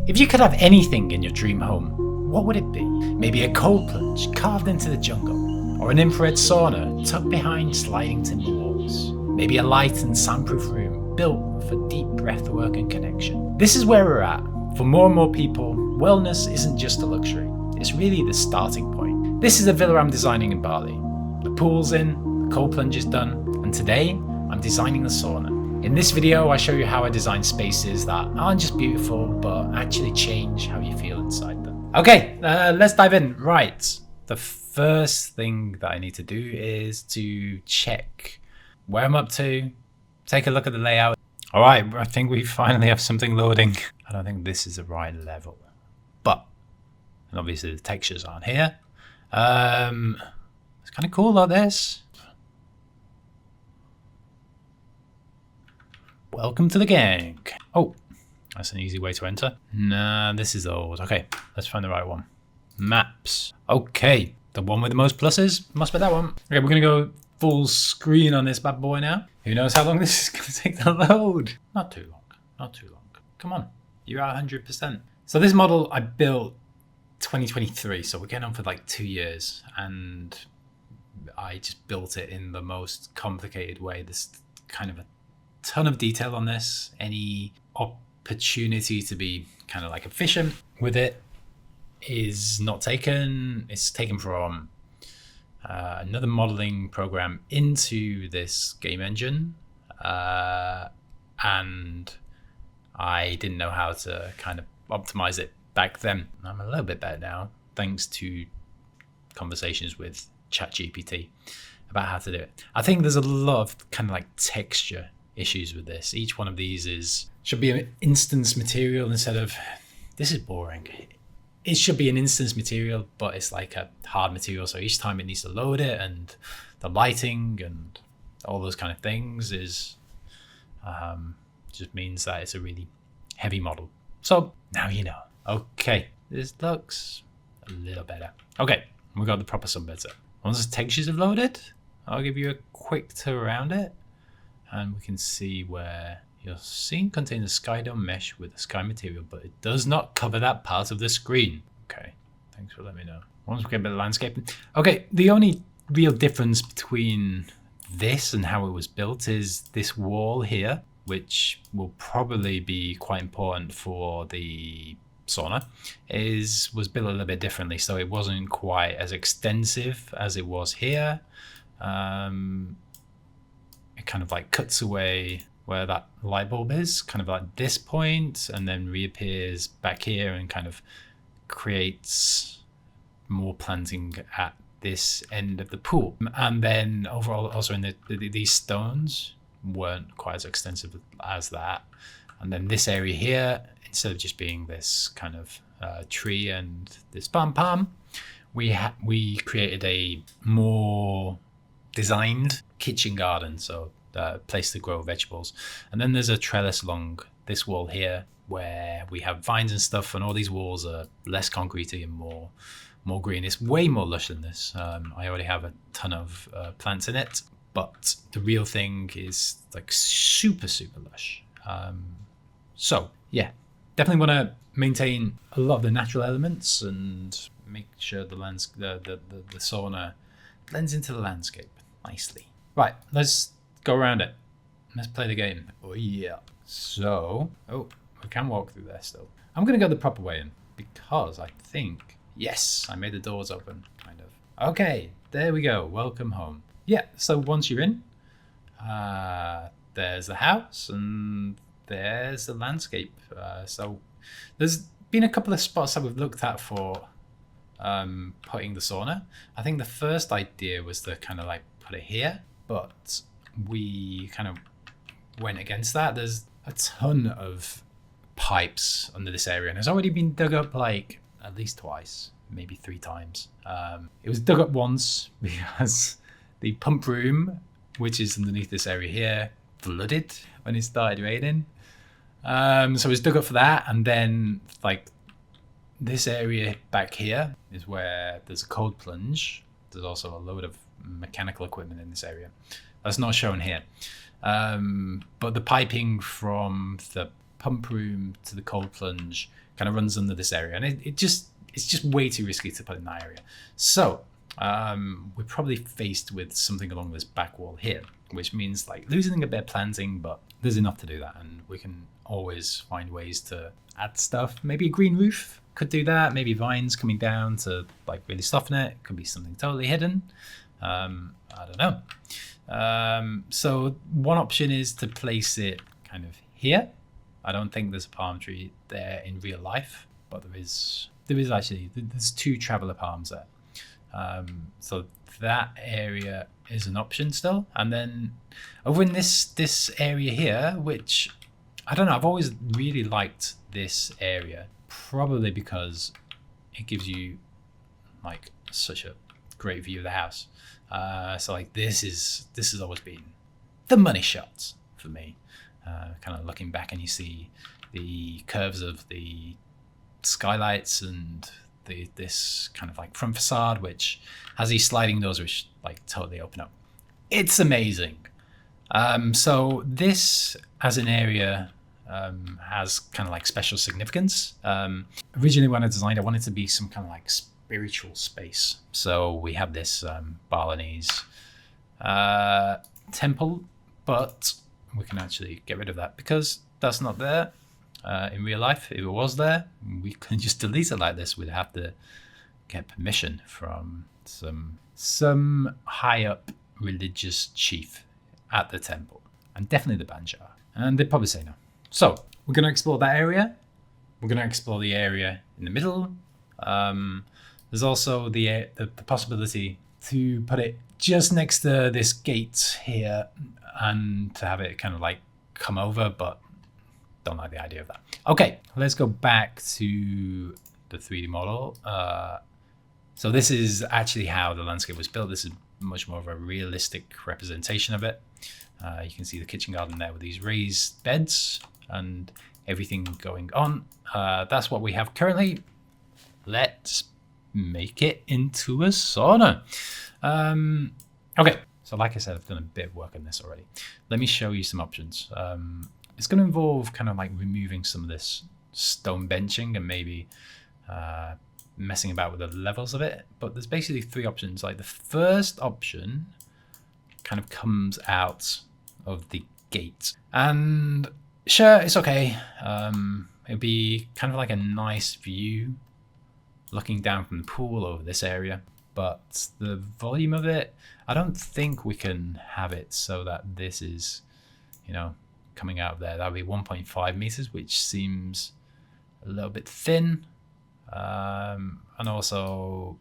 If you could have anything in your dream home, what would it be? Maybe a cold plunge carved into the jungle, or an infrared sauna tucked behind sliding timber walls. Maybe a light and soundproof room built for deep breathwork and connection. This is where we're at. For more and more people, wellness isn't just a luxury, it's really the starting point. This is the villa I'm designing in Bali. The pool's in, the cold plunge is done, and today I'm designing the sauna. In this video, I show you how I design spaces that aren't just beautiful, but actually change how you feel inside them. Okay, let's dive in. Right, the first thing that I need to do is to check where I'm up to, take a look at the layout. All right, I think we finally have something loading. I don't think this is the right level, but, and obviously the textures aren't here. It's kind of cool like this. Welcome to the gang. Oh, that's an easy way to enter. Nah, this is old. Okay, let's find the right one. Maps. Okay, the one with the most pluses must be that one. Okay, we're gonna go full screen on this bad boy now. Who knows how long this is gonna take to load? Not too long, not too long. Come on, you're at 100%. So this model I built 2023, so we're getting on for like 2 years, and I just built it in the most complicated way. This kind of a ton of detail on this. Any opportunity to be kind of like efficient with it is not taken. It's taken from another modeling program into this game engine, and I didn't know how to kind of optimize it back then. I'm a little bit better now thanks to conversations with ChatGPT about how to do it. I think there's a lot of kind of like texture issues with this. Each one of these should be an instance material instead of, this is boring. It should be an instance material, but it's like a hard material. So each time it needs to load it, and the lighting and all those kind of things is just means that it's a really heavy model. So now you know. Okay, this looks a little better. Okay, we got the proper sunbeds up. Once the textures have loaded, I'll give you a quick tour around it. And we can see where your scene contains a sky dome mesh with a sky material, but it does not cover that part of the screen. Okay, thanks for letting me know. Once we get a bit of landscaping. Okay, the only real difference between this and how it was built is this wall here, which will probably be quite important for the sauna, was built a little bit differently. So it wasn't quite as extensive as it was here. It kind of like cuts away where that light bulb is, kind of like this point, and then reappears back here and kind of creates more planting at this end of the pool. And then overall, also in these stones weren't quite as extensive as that. And then this area here, instead of just being this kind of tree and this palm, we created a more designed kitchen garden, so place to grow vegetables. And then there's a trellis along this wall here where we have vines and stuff, and all these walls are less concretey and more green. It's way more lush than this. I already have a ton of plants in it, but the real thing is like super lush. So yeah, definitely want to maintain a lot of the natural elements and make sure the sauna blends into the landscape nicely. Right, let's go around it. Let's play the game. Oh yeah. So, we can walk through there still. I'm gonna go the proper way in because I think, yes, I made the doors open, kind of. Okay, there we go. Welcome home. Yeah, so once you're in, there's the house and there's the landscape. So there's been a couple of spots that we've looked at for putting the sauna. I think the first idea was to kind of like put it here, but we kind of went against that. There's a ton of pipes under this area, and it's already been dug up like at least twice, maybe 3 times. It was dug up once because the pump room, which is underneath this area here, flooded when it started raining. So it was dug up for that, and then like this area back here is where there's a cold plunge. There's also a load of mechanical equipment in this area. That's not shown here. But the piping from the pump room to the cold plunge kind of runs under this area, and it's just way too risky to put in that area. So we're probably faced with something along this back wall here, which means like losing a bit of planting, but there's enough to do that, and we can always find ways to add stuff. Maybe a green roof could do that. Maybe vines coming down to like really soften it. Could be something totally hidden. I don't know. So one option is to place it kind of here. I don't think there's a palm tree there in real life, but there's actually, there's 2 traveler palms there. So that area is an option still. And then over in this area here, which I don't know, I've always really liked this area, probably because it gives you like such a great view of the house. So like this has always been the money shot for me. Kind of looking back and you see the curves of the skylights and this kind of like front facade, which has these sliding doors which like totally open up. It's amazing. So this as an area has kind of like special significance. Originally when I designed, I wanted it to be some kind of like spiritual space. So we have this Balinese temple, but we can actually get rid of that because that's not there in real life. If it was there, we couldn't just delete it like this. We'd have to get permission from some high up religious chief at the temple, and definitely the Banjar, and they'd probably say no. So we're going to explore that area. We're going to explore the area in the middle. There's also the possibility to put it just next to this gate here and to have it kind of like come over, but don't like the idea of that. Okay, let's go back to the 3D model. So this is actually how the landscape was built. This is much more of a realistic representation of it. You can see the kitchen garden there with these raised beds and everything going on. That's what we have currently. Let's make it into a sauna. Okay, so like I said, I've done a bit of work on this already. Let me show you some options. It's going to involve kind of like removing some of this stone benching and maybe messing about with the levels of it. But there's basically 3 options. Like the first option kind of comes out of the gate, and sure, it's okay. It'll be kind of like a nice view looking down from the pool over this area, but the volume of it, I don't think we can have it so that this is, you know, coming out of there. That would be 1.5 meters, which seems a little bit thin. And also,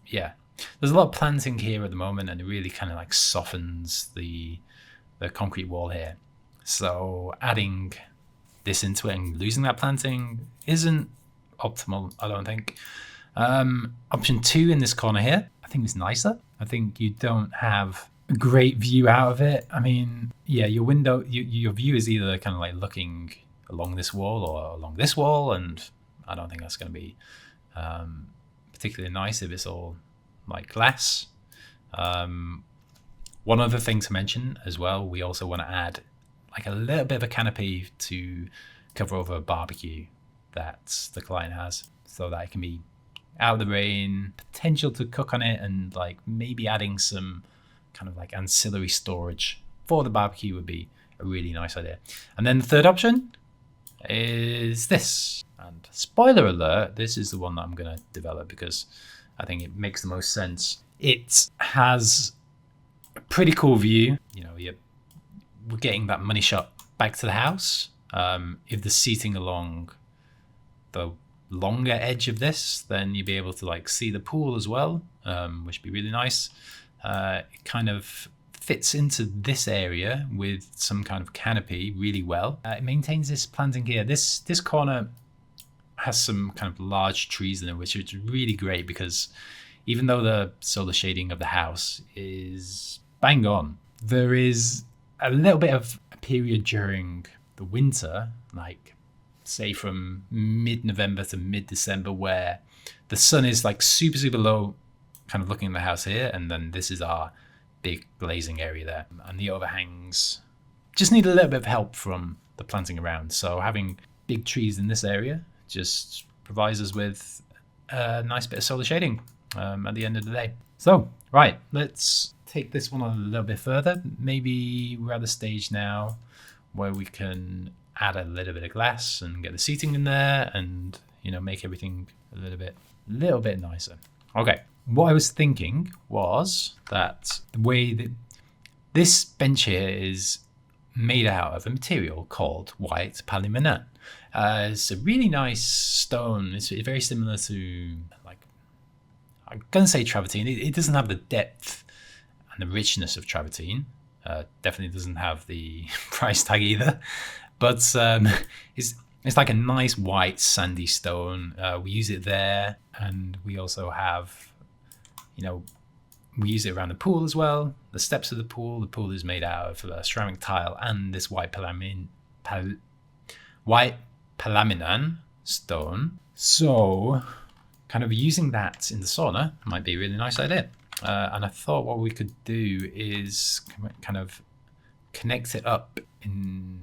yeah, there's a lot of planting here at the moment, and it really kind of like softens the concrete wall here. So adding this into it and losing that planting isn't optimal, I don't think. Option 2 in this corner here, I think is nicer. I think you don't have a great view out of it. I mean, yeah, your window, your view is either kind of like looking along this wall or along this wall, and I don't think that's going to be particularly nice if it's all like glass. One other thing to mention as well, we also want to add like a little bit of a canopy to cover over a barbecue that the client has, so that it can be out of the rain, potential to cook on it, and like maybe adding some kind of like ancillary storage for the barbecue would be a really nice idea. And then the third option is this, and spoiler alert, this is the one that I'm going to develop because I think it makes the most sense. It has a pretty cool view. You know, we're getting that money shot back to the house. If the seating along the longer edge of this, then you'll be able to like see the pool as well, which would be really nice. It kind of fits into this area with some kind of canopy really well. It maintains this planting here. This corner has some kind of large trees in it, which is really great because even though the solar shading of the house is bang on, there is a little bit of a period during the winter, like say from mid-November to mid-December, where the sun is like super, super low, kind of looking at the house here, and then this is our big glazing area there. And the overhangs just need a little bit of help from the planting around. So having big trees in this area just provides us with a nice bit of solar shading at the end of the day. So, right, let's take this one a little bit further. Maybe we're at the stage now where we can add a little bit of glass and get the seating in there and, you know, make everything a little bit nicer. Okay, what I was thinking was that the way that this bench here is made out of a material called white palaminan. It's a really nice stone. It's very similar to, like, I'm going to say travertine. It doesn't have the depth and the richness of travertine. Definitely doesn't have the price tag either. But it's like a nice white sandy stone. We use it there, and we also have, you know, we use it around the pool as well. The steps of the pool. The pool is made out of ceramic tile and this white palaminan stone. So kind of using that in the sauna might be a really nice idea. And I thought what we could do is kind of connect it up in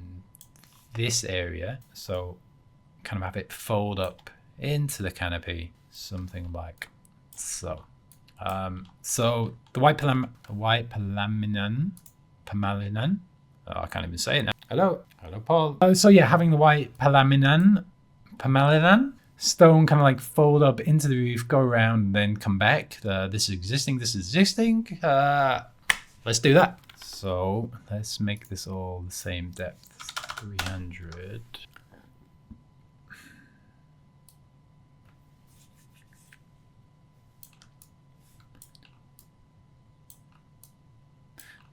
this area. So kind of have it fold up into the canopy, something like so. So the white palaminan, I can't even say it now. Hello, Paul. So yeah, having the white palaminan stone kind of like fold up into the roof, go around, and then come back. This is existing. Let's do that. So let's make this all the same depth, 300.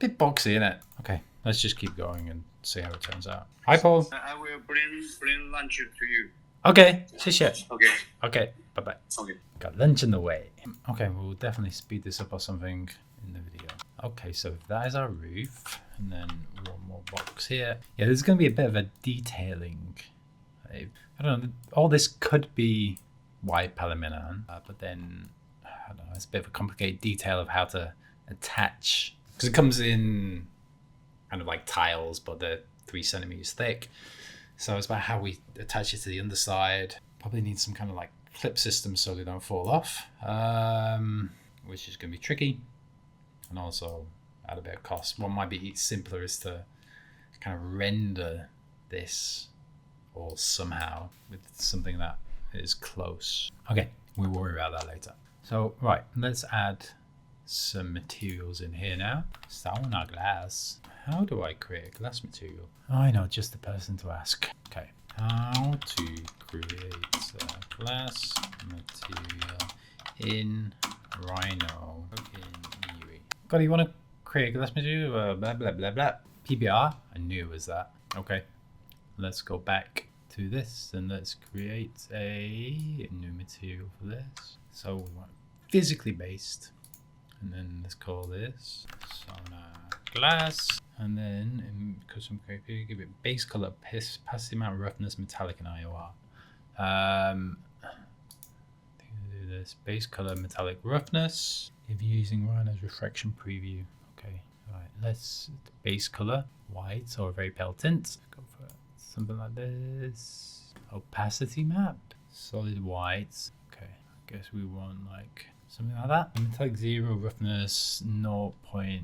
Bit boxy, isn't it? Okay, let's just keep going and see how it turns out. Hi, Paul. I will bring lunch to you. Okay, 谢谢. Okay, bye bye. okay. Got lunch in the way. Okay, we'll definitely speed this up or something in the video. Okay, so that is our roof, and then one more box here. Yeah, there's going to be a bit of a detailing. I don't know. All this could be white palaminan, but then I don't know. It's a bit of a complicated detail of how to attach. Because it comes in kind of like tiles, but they're 3 centimeters thick. So it's about how we attach it to the underside. Probably need some kind of like clip system so they don't fall off, which is going to be tricky. And also add a bit of cost. What might be simpler is to kind of render this or somehow with something that is close. Okay, we'll worry about that later. So, right, let's add some materials in here now. Sauna glass. How do I create a glass material? Oh, I know, just the person to ask. Okay, how to create a glass material in Rhino in Erie. God, you want to create a glass material? Blah blah blah blah. PBR. I knew it was that. Okay, let's go back to this and let's create a new material for this. So we want physically based. And then let's call this sauna glass. And then in custom criteria, give it base color, opacity, amount, roughness, metallic, and IOR. I think I'll do this base color, metallic, roughness. If you're using Rhino's refraction preview, okay. All right, let's base color white or a very pale tint. Go for something like this. Opacity map, solid white. Okay, I guess we want like something like that. Metallic 0, roughness 0.05.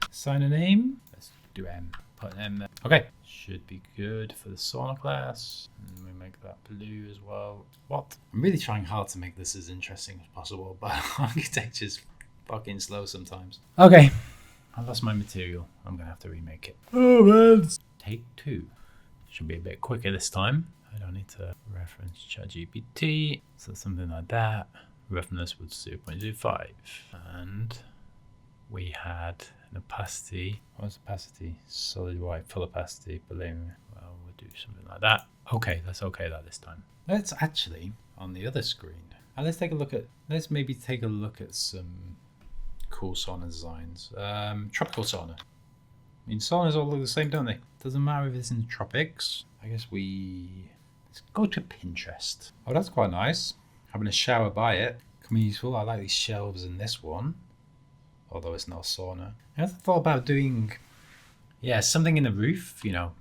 Sign a name. Let's do M. Put an M there. Okay. Should be good for the sauna class. And we make that blue as well. What? I'm really trying hard to make this as interesting as possible, but architecture's fucking slow sometimes. Okay. I lost my material. I'm gonna have to remake it. Oh man. Take 2. Should be a bit quicker this time. I don't need to reference ChatGPT. So something like that. Roughness was 0.05, and we had an opacity. What's opacity? Solid white, full opacity. Well, we'll do something like that. Okay, let's okay that this time. Let's actually on the other screen. And let's maybe take a look at some cool sauna designs. Tropical sauna. I mean, saunas all look the same, don't they? Doesn't matter if it's in the tropics. I guess let's go to Pinterest. Oh, that's quite nice. Having a shower by it can be useful. I like these shelves in this one, although it's not a sauna. I also thought about doing, something in the roof. You know,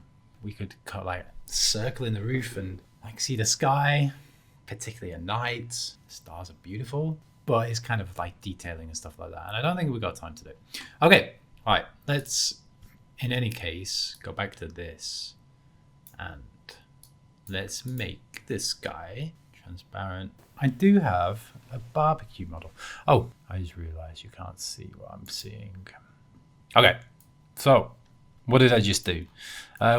we could cut like a circle in the roof and like see the sky, particularly at night. Stars are beautiful, but it's kind of like detailing and stuff like that. And I don't think we've got time to do it. Okay, all right, let's, in any case, go back to this and let's make this guy transparent. I do have a barbecue model. Oh, I just realized you can't see what I'm seeing. Okay, so what did I just do?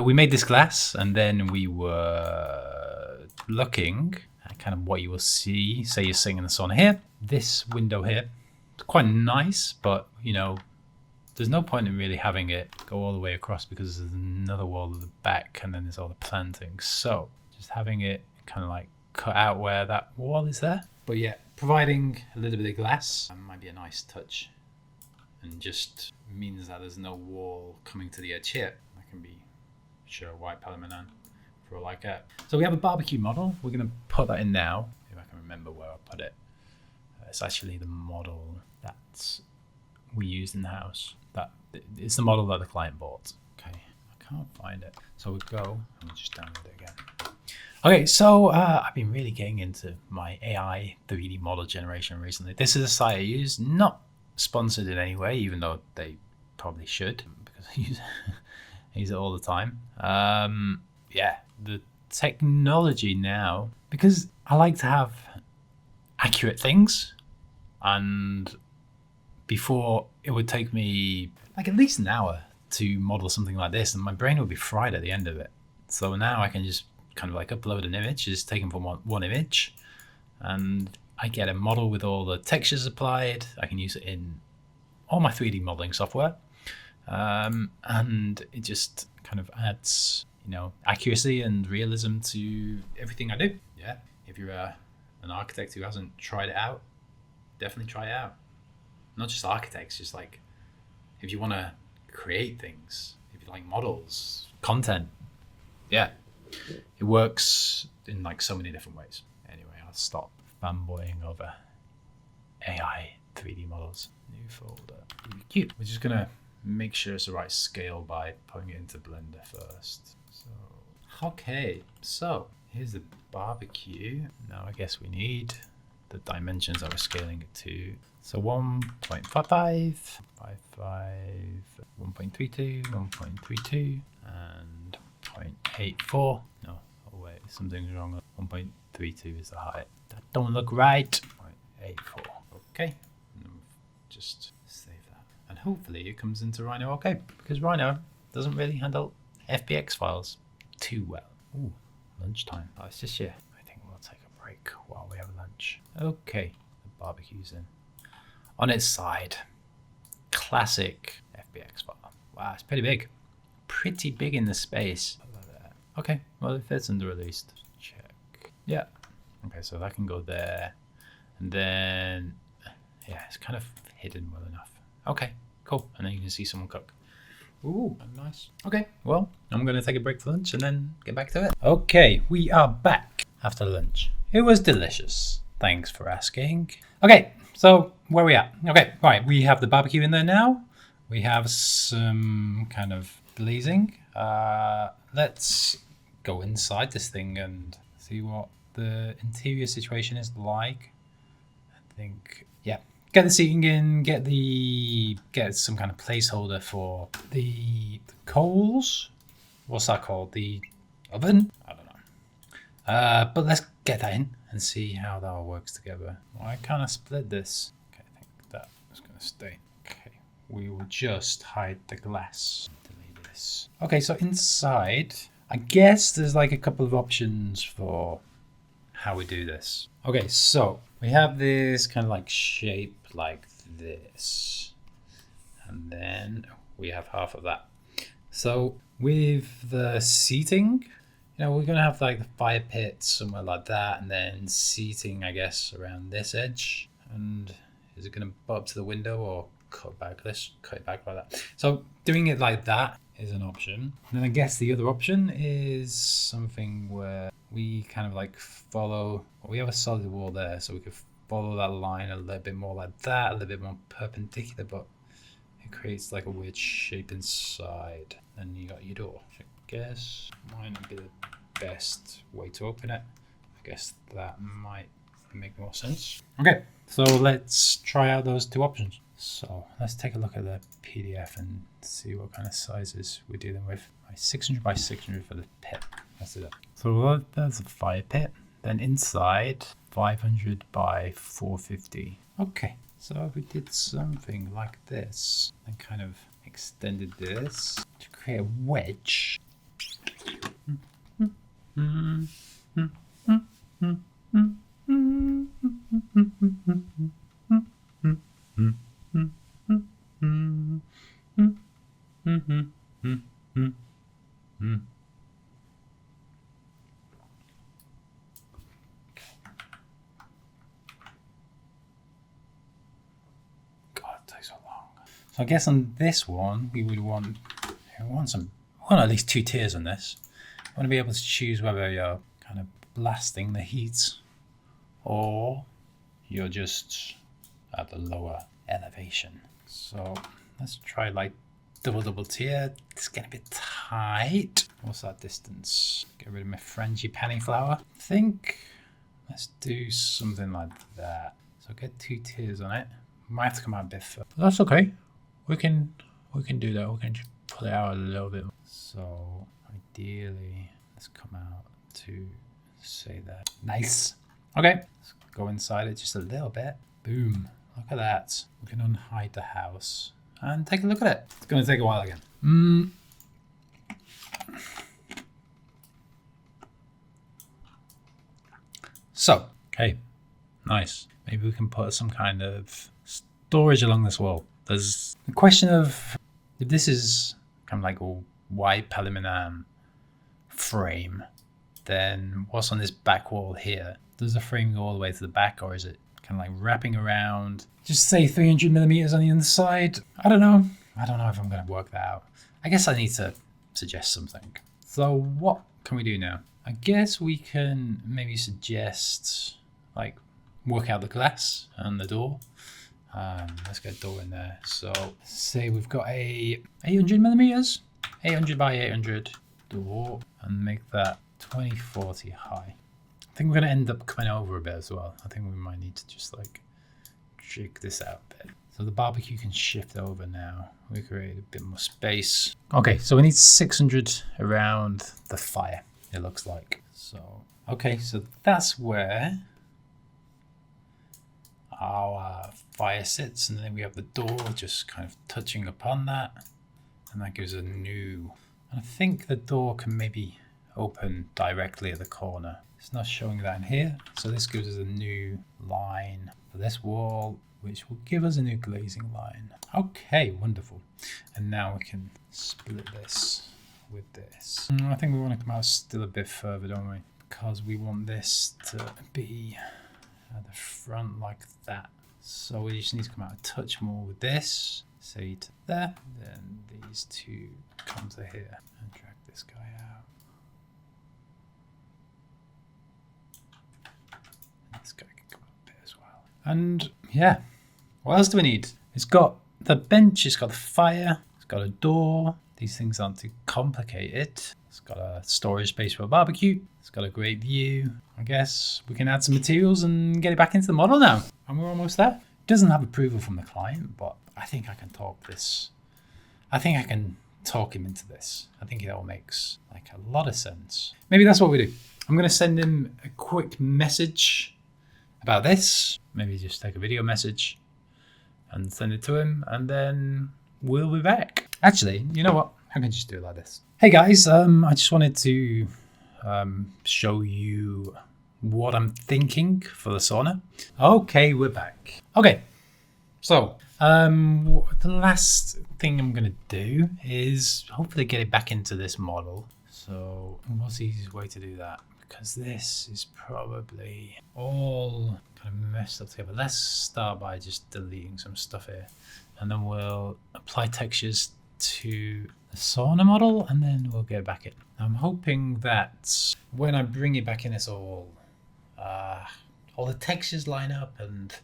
We made this glass and then we were looking at kind of what you will see. Say you're sitting in the sauna here. This window here, it's quite nice, but you know, there's no point in really having it go all the way across because there's another wall at the back and then there's all the plantings. So just having it kind of like cut out where that wall is there. But yeah, providing a little bit of glass might be a nice touch and just means that there's no wall coming to the edge here. That can be sure white palamanan for all I care. So we have a barbecue model. We're going to put that in now. If I can remember where I put it. It's actually the model that we used in the house. It's the model that the client bought. Okay, I can't find it. So we go and we'll just download it again. Okay, so I've been really getting into my AI 3D model generation recently. This is a site I use, not sponsored in any way, even though they probably should, because I use it all the time. Yeah, the technology now, because I like to have accurate things, and before it would take me like at least an hour to model something like this, and my brain would be fried at the end of it. So now I can just kind of like upload an image, just taken from one image, and I get a model with all the textures applied. I can use it in all my 3D modeling software, and it just kind of adds, you know, accuracy and realism to everything I do. Yeah, if you're an architect who hasn't tried it out, definitely try it out. Not just architects, just like if you want to create things, if you like models, content, yeah, it works in like so many different ways. Anyway, I'll stop fanboying over AI 3D models. New folder. Really cute. We're just gonna make sure it's the right scale by putting it into Blender first. So, okay, so here's the barbecue. Now I guess we need the dimensions that we're scaling it to. So 1.55, 1.32, 1.32, and 0.84. No, oh wait, something's wrong. 1.32 is the height. That don't look right. 0.84. Okay, just save that. And hopefully it comes into Rhino okay, because Rhino doesn't really handle FBX files too well. Ooh, lunchtime. Oh, it's just here. I think we'll take a break while we have lunch. Okay, the barbecue's in. On its side, classic FBX file. Wow, it's pretty big. Pretty big in the space. Okay, well, it fits under released. Check. Yeah. Okay, so that can go there. And then, yeah, it's kind of hidden well enough. Okay, cool. And then you can see someone cook. Ooh, nice. Okay, well, I'm going to take a break for lunch and then get back to it. Okay, we are back after lunch. It was delicious. Thanks for asking. Okay, so where are we at? Okay, right, we have the barbecue in there now. We have some kind of blazing. Let's go inside this thing and see what the interior situation is like. I think, yeah. Get the seating in, get some kind of placeholder for the coals. What's that called? The oven? I don't know. But let's get that in and see how that all works together. Why can't I split this? Okay, I think that is going to stay. Okay, we will just hide the glass. Delete this. Okay, so inside, I guess there's like a couple of options for how we do this. Okay, so we have this kind of like shape like this, and then we have half of that. So with the seating, you know, we're gonna have like the fire pit somewhere like that, and then seating, I guess, around this edge. And is it gonna butt up to the window or cut back? Let's cut it back like that. So doing it like that is an option. And then I guess the other option is something where we kind of like follow, well, we have a solid wall there, so we could follow that line a little bit more like that, a little bit more perpendicular, but it creates like a weird shape inside. And you got your door, which I guess might not be the best way to open it. I guess that might make more sense. Okay, so let's try out those two options. So let's take a look at the PDF and see what kind of sizes we're dealing with. 600 by 600 for the pit. Let's do that. So there's a fire pit. Then inside 500 by 450. Okay, so if we did something like this and kind of extended this to create a wedge. So I guess on this one, we want at least 2 tiers on this. I want to be able to choose whether you're kind of blasting the heat or you're just at the lower elevation. So let's try like double tier. It's getting a bit tight. What's that distance? Get rid of my frangipani flower. I think let's do something like that. So get 2 tiers on it. Might have to come out a bit further. But that's okay. We can do that. We can just pull it out a little bit. So ideally, let's come out to say that. Nice. Okay, let's go inside it just a little bit. Boom. Look at that. We can unhide the house and take a look at it. It's going to take a while again. So, okay, nice. Maybe we can put some kind of storage along this wall. There's the question of if this is kind of like a white aluminum frame, then what's on this back wall here? Does the frame go all the way to the back, or is it kind of like wrapping around? Just say 300 millimeters on the inside. I don't know if I'm going to work that out. I guess I need to suggest something. So what can we do now? I guess we can maybe suggest like work out the glass and the door. Let's get a door in there. So say we've got a 800 millimeters, 800 by 800 door, and make that 2040 high. I think we're going to end up coming over a bit as well. I think we might need to just like jig this out a bit. So the barbecue can shift over now. We create a bit more space. Okay, so we need 600 around the fire, it looks like. So, okay, so that's where our fire sits, and then we have the door just kind of touching upon that, and that gives a new, and I think the door can maybe open directly at the corner. It's not showing that in here, so this gives us a new line for this wall, which will give us a new glazing line. Okay, wonderful. And now we can split this with this. I think we want to come out still a bit further, don't we? Because we want this to be at the front like that. So we just need to come out a touch more with this. Say to there. Then these two come to here and drag this guy out. And this guy can come up a bit as well. And yeah, what else do we need? It's got the bench, it's got the fire, it's got a door. These things aren't too complicated. It's got a storage space for a barbecue. It's got a great view. I guess we can add some materials and get it back into the model now. And we're almost there. It doesn't have approval from the client, but I think I can talk this. I think I can talk him into this. I think it all makes like a lot of sense. Maybe that's what we do. I'm going to send him a quick message about this. Maybe just take a video message and send it to him, and then we'll be back. Actually, you know what? I can just do it like this. Hey guys, I just wanted to show you what I'm thinking for the sauna. Okay, we're back. Okay, so the last thing I'm gonna do is hopefully get it back into this model. So what's the easiest way to do that? Because this is probably all kind of messed up together. Let's start by just deleting some stuff here, and then we'll apply textures to the sauna model, and then we'll get back in. I'm hoping that when I bring it back in, it's all the textures line up and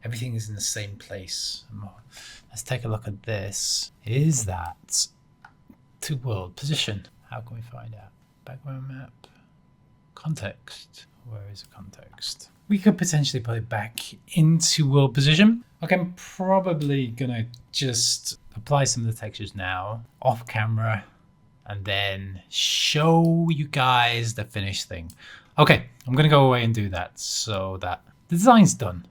everything is in the same place. Let's take a look at this. Is that to world position? How can we find out? Background map. Context. Where is the context? We could potentially put it back into world position. Okay, I'm probably gonna just apply some of the textures now off camera and then show you guys the finished thing. Okay, I'm gonna go away and do that so that the design's done,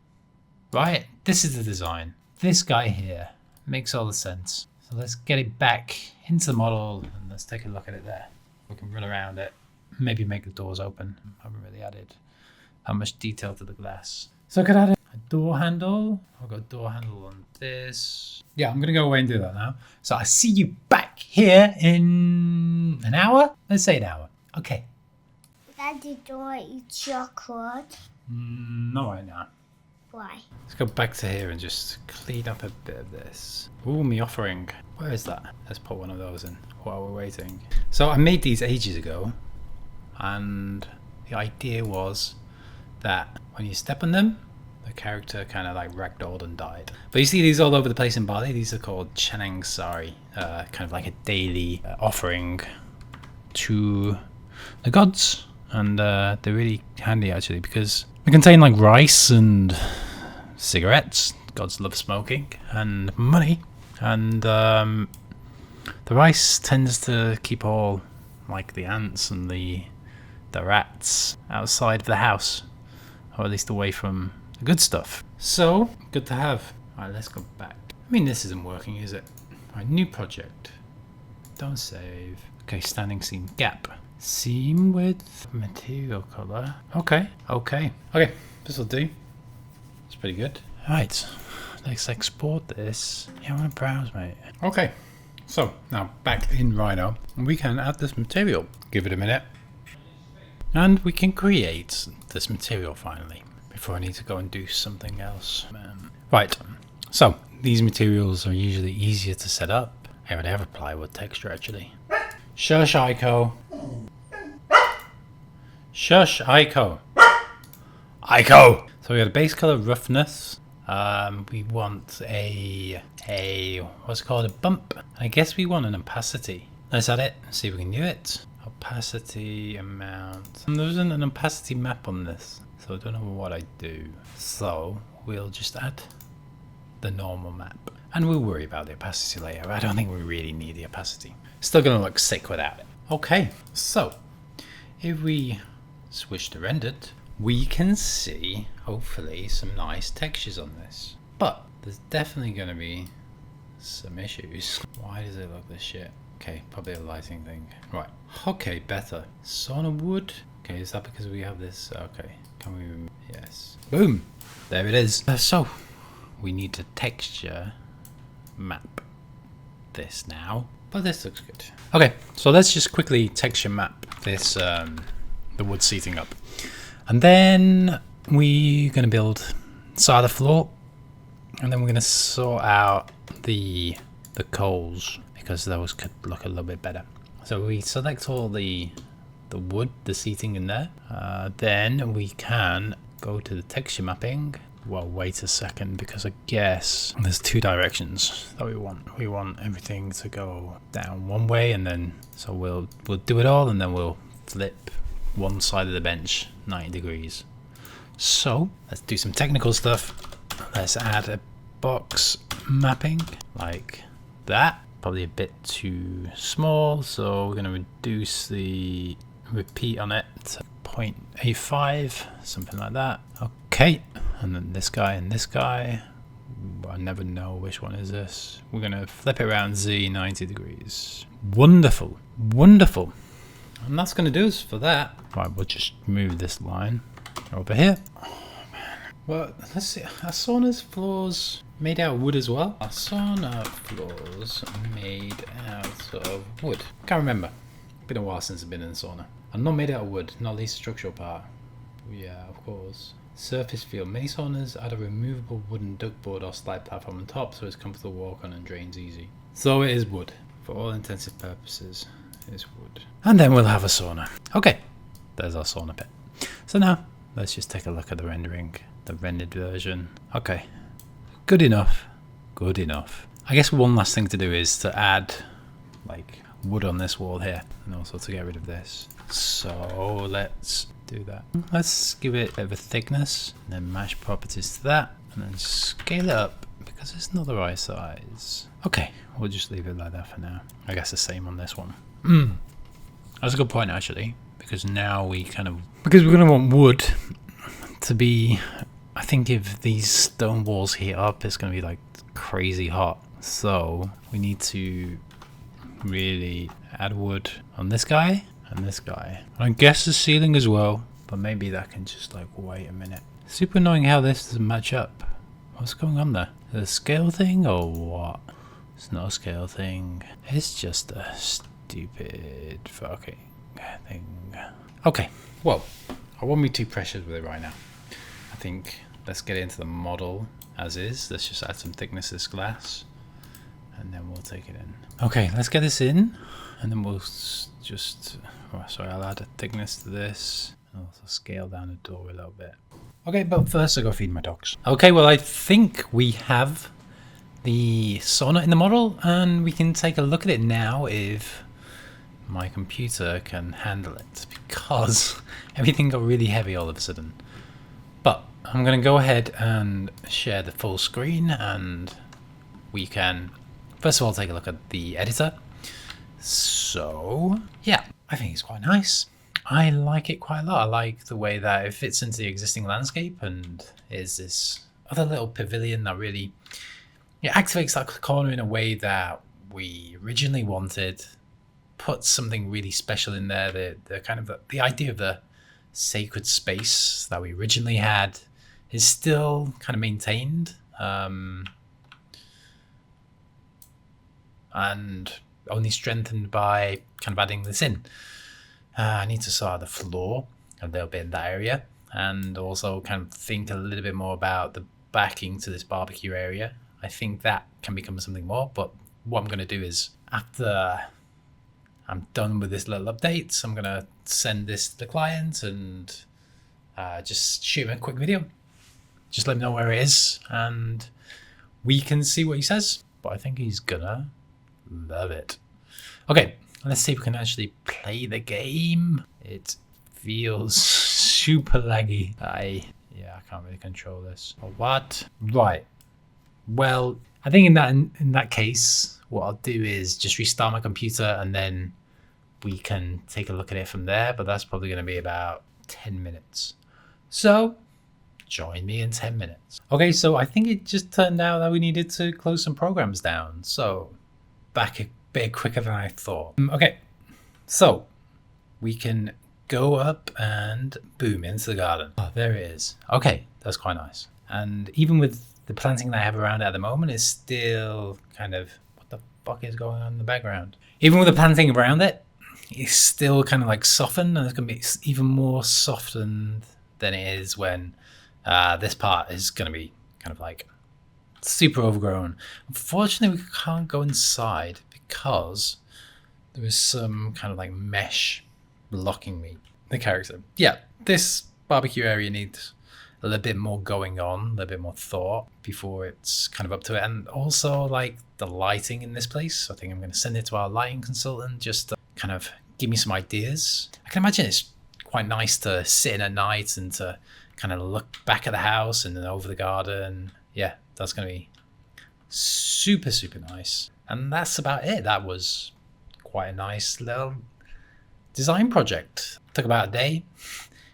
right? This is the design. This guy here makes all the sense. So let's get it back into the model and let's take a look at it there. We can run around it, maybe make the doors open. I haven't really added how much detail to the glass. So I could add a door handle. I've got a door handle on this. Yeah, I'm gonna go away and do that now. So I see you back here in an hour? Let's say an hour. Okay. Daddy, don't I eat chocolate? Not right now. Why? Let's go back to here and just clean up a bit of this. Ooh, me offering. Where is that? Let's put one of those in while we're waiting. So I made these ages ago, and the idea was that when you step on them, the character kind of like ragdolled and died. But you see these all over the place in Bali. These are called chanang sari, kind of like a daily offering to the gods. And they're really handy actually because they contain like rice and cigarettes. Gods love smoking, and money. And the rice tends to keep all like the ants and the rats outside of the house, or at least away from the good stuff. So good to have. All right, let's go back. I mean, this isn't working, is it? All right, new project. Don't save. Okay, standing seam gap. Seam width, material color. Okay. This will do. It's pretty good. All right, let's export this. Yeah, I want to browse, mate. Okay, so now back in Rhino, we can add this material. Give it a minute, and we can create this material finally. Before I need to go and do something else. Right. So these materials are usually easier to set up. I already have a plywood texture actually. Shush, Aiko. Shush, Aiko. Aiko! So we got a base color roughness. We want a what's it called, a bump. I guess we want an opacity. Let's add it and see if we can do it. Opacity amount. And there isn't an opacity map on this, so I don't know what I do. So we'll just add the normal map. And we'll worry about the opacity later. I don't think we really need the opacity. Still gonna look sick without it. Okay, so if we switch to rendered, we can see hopefully some nice textures on this. But there's definitely gonna be some issues. Why does it look this shit? Okay, probably a lighting thing. Right, okay, better. Sauna wood. Okay, is that because we have this? Okay, can we, yes. Boom, there it is. So we need to texture map this now, but this looks good. Okay, so let's just quickly texture map this, the wood seating up. And then we're gonna build side of the floor, and then we're gonna sort out the coals, because those could look a little bit better. So we select all the wood, the seating in there. Then we can go to the texture mapping. Well, wait a second, because I guess there's two directions that we want. We want everything to go down one way, and then so we'll do it all, and then we'll flip one side of the bench 90 degrees. So let's do some technical stuff. Let's add a box mapping like that. Probably a bit too small, so we're going to reduce the repeat on it to 0.85, something like that. Okay, and then this guy and this guy. I never know which one is this. We're going to flip it around Z 90 degrees. Wonderful, wonderful. And that's going to do us for that. Right, we'll just move this line over here. Oh man. Well, let's see. Are sauna's floors made out of wood as well? Are sauna floors made out of wood? Can't remember. Been a while since I've been in a sauna. I'm not made out of wood, not least structural part. Yeah, of course. Surface feel. Many saunas add a removable wooden duckboard or slide platform on top so it's comfortable to walk on and drains easy. So it is wood. For all intensive purposes, it's wood. And then we'll have a sauna. Okay, there's our sauna pit. So now, let's just take a look at the rendering, the rendered version. Okay, good enough, good enough. I guess one last thing to do is to add like wood on this wall here, and also to get rid of this. So let's do that. Let's give it a bit of a thickness, and then match properties to that, and then scale it up because it's not the right size. Okay, we'll just leave it like that for now. I guess the same on this one. That's a good point actually, because now we because we're gonna want wood to be, I think if these stone walls heat up, it's gonna be like crazy hot. So we need to really add wood on this guy and this guy. I guess the ceiling as well, but maybe that can just like wait a minute. Super annoying how this doesn't match up. What's going on there? Is it a scale thing or what? It's not a scale thing. It's just a stupid fucking thing. Okay, well, I won't be too pressured with it right now. I think let's get into the model as is. Let's just add some thickness to this glass, and then we'll take it in. Okay, let's get this in, and then we'll just, oh, sorry, I'll add a thickness to this, and also scale down the door a little bit. Okay, but first I gotta feed my dogs. Okay, well I think we have the sauna in the model, and we can take a look at it now if my computer can handle it, because everything got really heavy all of a sudden. But I'm gonna go ahead and share the full screen, and we can first of all take a look at the editor. So yeah, I think it's quite nice. I like it quite a lot. I like the way that it fits into the existing landscape and is this other little pavilion that really activates that corner in a way that we originally wanted. Puts something really special in there. The kind of the idea of the sacred space that we originally had is still kind of maintained, and only strengthened by kind of adding this in. I need to sort out the floor a little bit in that area, and also kind of think a little bit more about the backing to this barbecue area. I think that can become something more, but what I'm going to do is, after I'm done with this little update, I'm going to send this to the client and just shoot him a quick video. Just let him know where it is, and we can see what he says. But I think he's gonna love it. Okay, let's see if we can actually play the game. It feels super laggy. I can't really control this. Or what? Right. Well, I think in that case, what I'll do is just restart my computer, and then we can take a look at it from there. But that's probably going to be about 10 minutes. So join me in 10 minutes. Okay, so I think it just turned out that we needed to close some programs down. So back a bit quicker than I thought. Okay, so we can go up and boom, into the garden. Oh, there it is. Okay, that's quite nice. And even with the planting that I have around it at the moment, is still kind of, what the fuck is going on in the background? Even with the planting around it, it's still kind of like softened, and it's going to be even more softened than it is when this part is going to be kind of like super overgrown. Unfortunately, we can't go inside because there is some kind of like mesh blocking the character. Yeah, this barbecue area needs a little bit more going on, a little bit more thought before it's kind of up to it. And also like the lighting in this place, I think I'm going to send it to our lighting consultant just to kind of give me some ideas. I can imagine it's quite nice to sit in at night and to kind of look back at the house and then over the garden. Yeah, that's going to be super, super nice. And that's about it. That was quite a nice little design project. Took about a day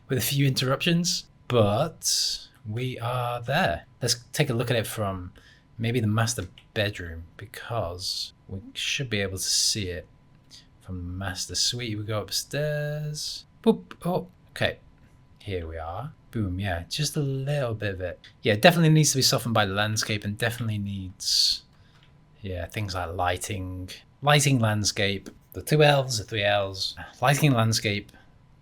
with a few interruptions, but we are there. Let's take a look at it from maybe the master bedroom, because we should be able to see it from the master suite. We go upstairs. Boop. Oh, okay. Here we are. Boom. Yeah, just a little bit of it. Yeah, definitely needs to be softened by the landscape, and definitely needs, things like lighting, landscape, the 2 L's, the 3 L's, lighting, landscape,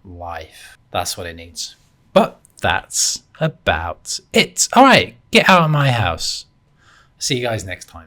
life. That's what it needs. But that's about it. All right, get out of my house. See you guys next time.